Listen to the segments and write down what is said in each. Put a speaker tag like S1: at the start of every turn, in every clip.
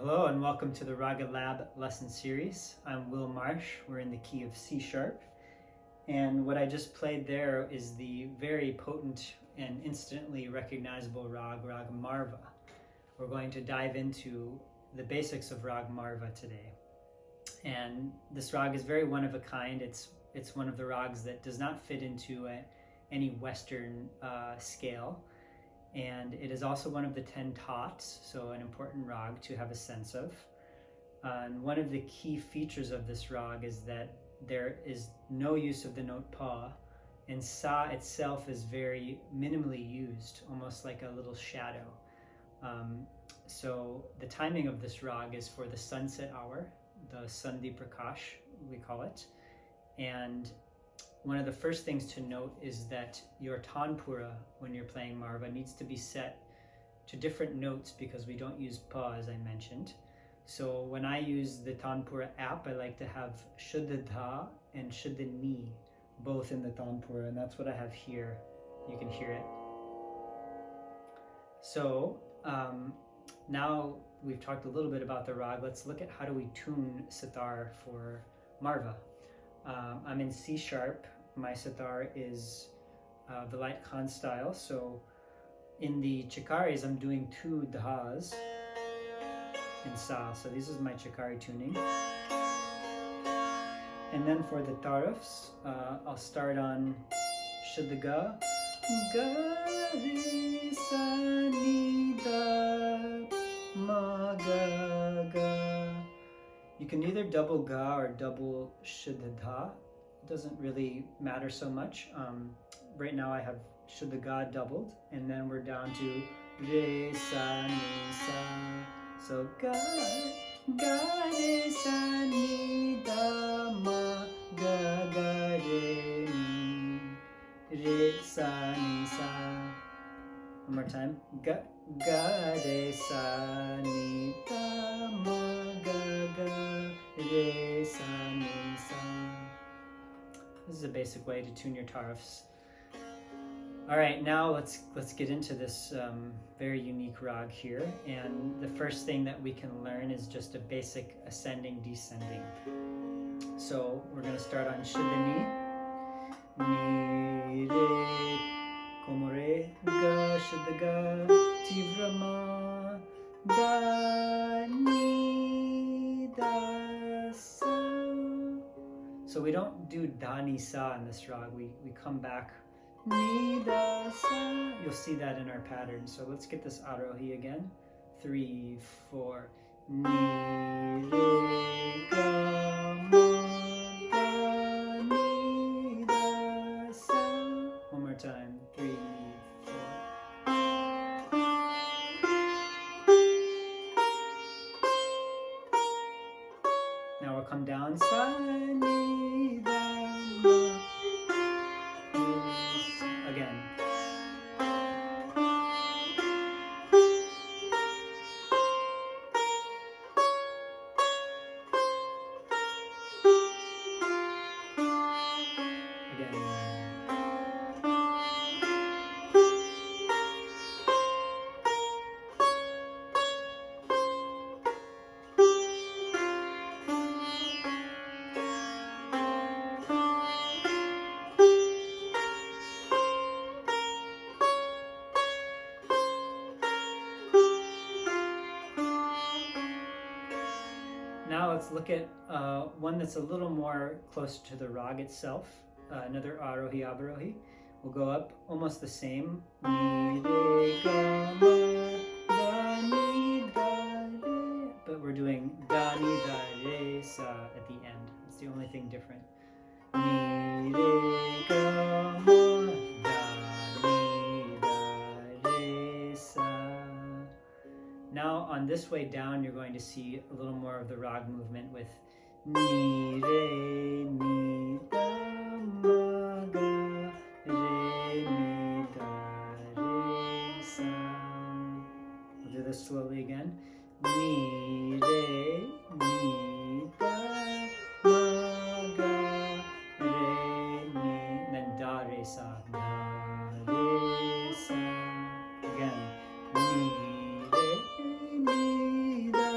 S1: Hello and welcome to the Raga Lab lesson series. I'm Will Marsh. We're in the key of C sharp. And what I just played there is the very potent and instantly recognizable Rag Marwa. We're going to dive into the basics of Rag Marwa today. And this rag is very one of a kind. It's one of the rags that does not fit into any Western scale. And it is also one of the 10 tots, so an important rag to have a sense of. And one of the key features of this rag is that there is no use of the note pa, and sa itself is very minimally used, almost like a little shadow. So the timing of this rag is for the sunset hour, the Sandhi Prakash, we call it. And one of the first things to note is that your tanpura, when you're playing Marwa, needs to be set to different notes because we don't use pa, as I mentioned. So when I use the tanpura app, I like to have shuddha dha and shuddha ni both in the tanpura, and that's what I have here. You can hear it. So now we've talked a little bit about the rag. Let's look at how do we tune sitar for Marwa. I'm in C sharp. My sitar is Bhaita Khan style. So in the chikaris, I'm doing 2 dhas in sa. So this is my chikari tuning. And then for the tarafs, I'll start on shuddha ga, ga re sa ni da ma ga ga. You can either double ga or double shuddha dha. It doesn't really matter so much. Right now I have shuddha ga doubled, and then we're down to re sa ni sa. So ga re sa ni da ma ga ga re sa ni sa. One more time. Ga re sa ni da ma ga ga re sa ni sa. This is a basic way to tune your tarafs. All right, now let's get into this very unique rag here. And the first thing that we can learn is just a basic ascending, descending. So we're going to start on shuddha ni, re, komore, ga, shuddha ga, tivra ma, da, ni, da, sa. So we don't do da, ni, sa in this rag. We come back, ni, da, sa. You'll see that in our pattern. So let's get this arohi again. 3, 4, ni, re, ga, ma, da, ni, da, sa. One more time. 3, 4. Now we'll come down, sa, ni, da, ma, again. Now let's look at one that's a little more closer to the rag itself, another arohi, avarohi. We'll go up almost the same. Ni, re, ga, ma, da, ni, da, re. But we're doing da, ni, da, re, sa at the end. It's the only thing different. Ni, re, ga, ma, da, ni, da, re, sa. Now on this way down, you're going to see a little more of the rag movement with ni, re, ni, da, ma, ga, re, ni, da, re, sa. We'll do this slowly again. Ni, re, ni, da, ma, ga, re, ni, then da, re, sa, da, re, sa. Again, ni, re, ni, da,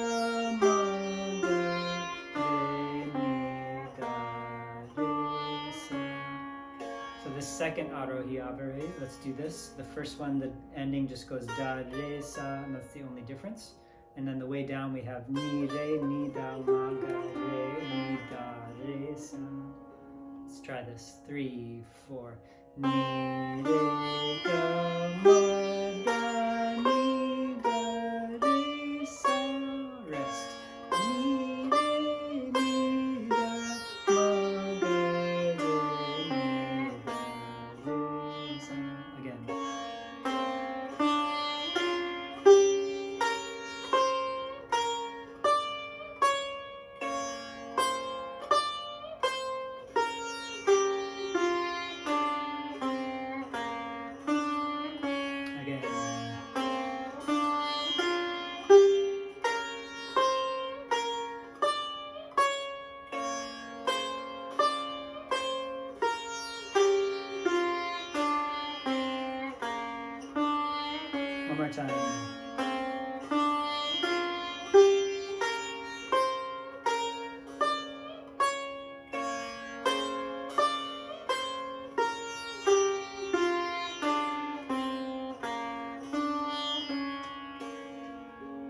S1: second arohi avarohi. Let's do this. The first one, the ending just goes da, re, sa, and that's the only difference. And then the way down we have ni, re, ni, da, ma, ga, re, ni, da, re, sa. Let's try this. 3, 4. Ni, re, ga, ma, da, ni, da, re, sa. Rest. Ni, re, ni, da, ma, ga, re, ni, da, re, sa. Again. One more time.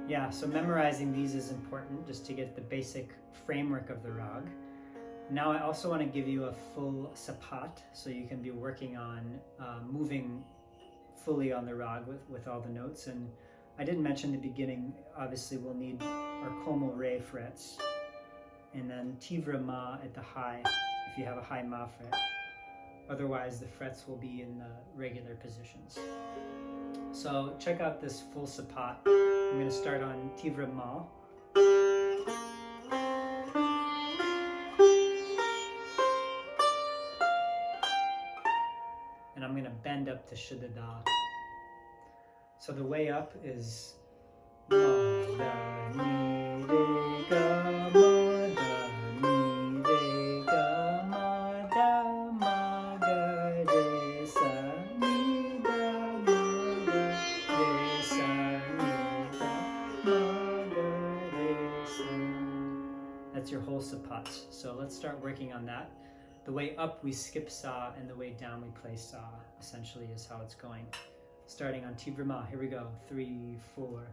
S1: Yeah, so memorizing these is important just to get the basic framework of the rag. Now I also want to give you a full sapat, so you can be working on moving fully on the rag with all the notes. And I didn't mention in the beginning, obviously we'll need our komal re frets, and then tivra ma at the high, if you have a high ma fret. Otherwise the frets will be in the regular positions. So check out this full sapat. I'm going to start on tivra ma. And I'm going to bend up to shuddha da. So the way up is ma, da, ni, re, ga, ma, da, ni, re, ga, ma, da, ma, ga, re, sa, ni, da, ma, ga, re, sa, ni, da, ma, ga, re, sa. That's your whole sapat. So let's start working on that. The way up we skip sa, and the way down we play sa, essentially is how it's going. Starting on tivra ma. Here we go. 3, 4.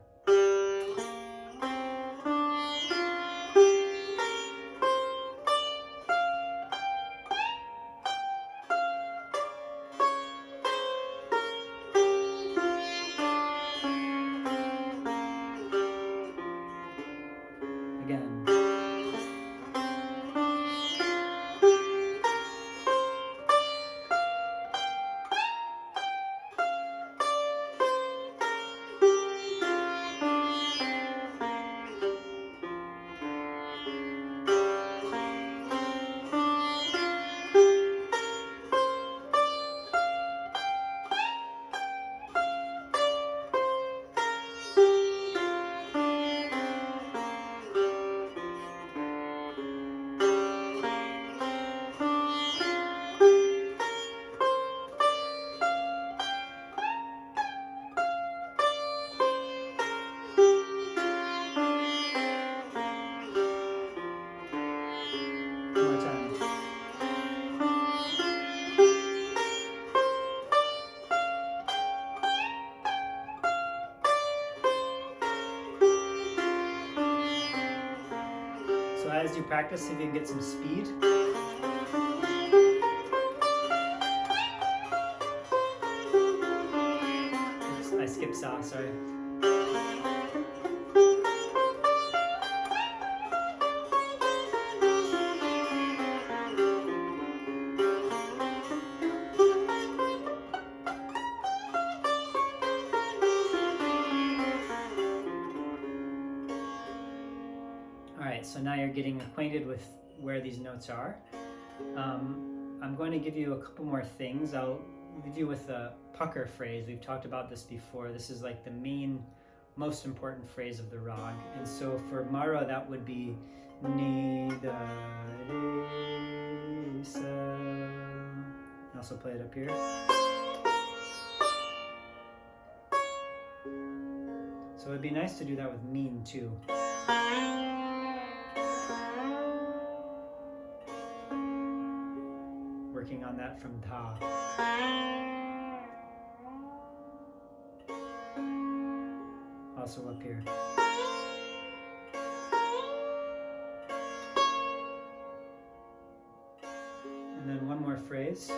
S1: Again. As you practice, see if you can get some speed. Oops, I skipped sa, sorry. So now you're getting acquainted with where these notes are. I'm going to give you a couple more things. I'll leave you with a pakar phrase. We've talked about this before. This is like the main, most important phrase of the rag. And so for Marwa, that would be ni, da, re, sa. I'll also play it up here. So it'd be nice to do that with meen too. Working on that that from da. Also up here. And then one more phrase.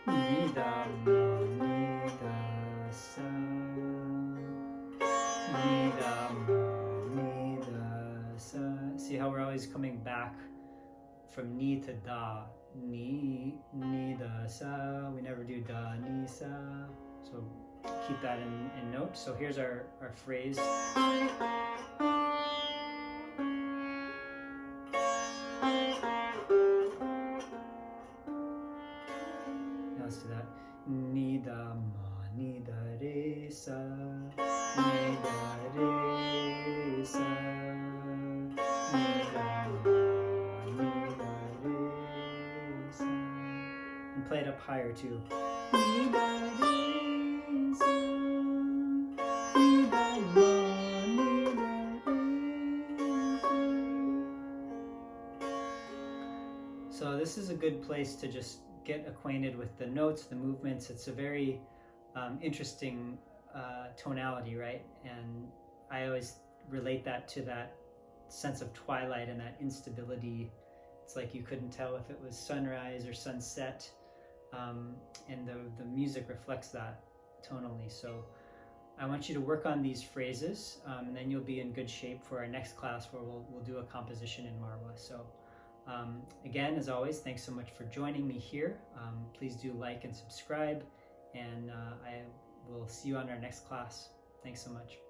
S1: Ni da ma ni da sa. Ni da ma ni da sa. See how we're always coming back from ni to da. Ni da sa. We never do da ni sa. So keep that in note. So here's our phrase. Let's do that. Ni da ma ni da re sa. Ni da re sa. Ni da ma ni da re sa. And play it up higher too. Ni da re sa. Ni da ma ni da re sa. So this is a good place to just get acquainted with the notes, the movements. It's a very interesting tonality, right? And I always relate that to that sense of twilight and that instability. It's like you couldn't tell if it was sunrise or sunset, and the music reflects that tonally. So I want you to work on these phrases, and then you'll be in good shape for our next class where we'll do a composition in Marwa. So again, as always, thanks so much for joining me here. Please do like and subscribe, and I will see you on our next class. Thanks so much.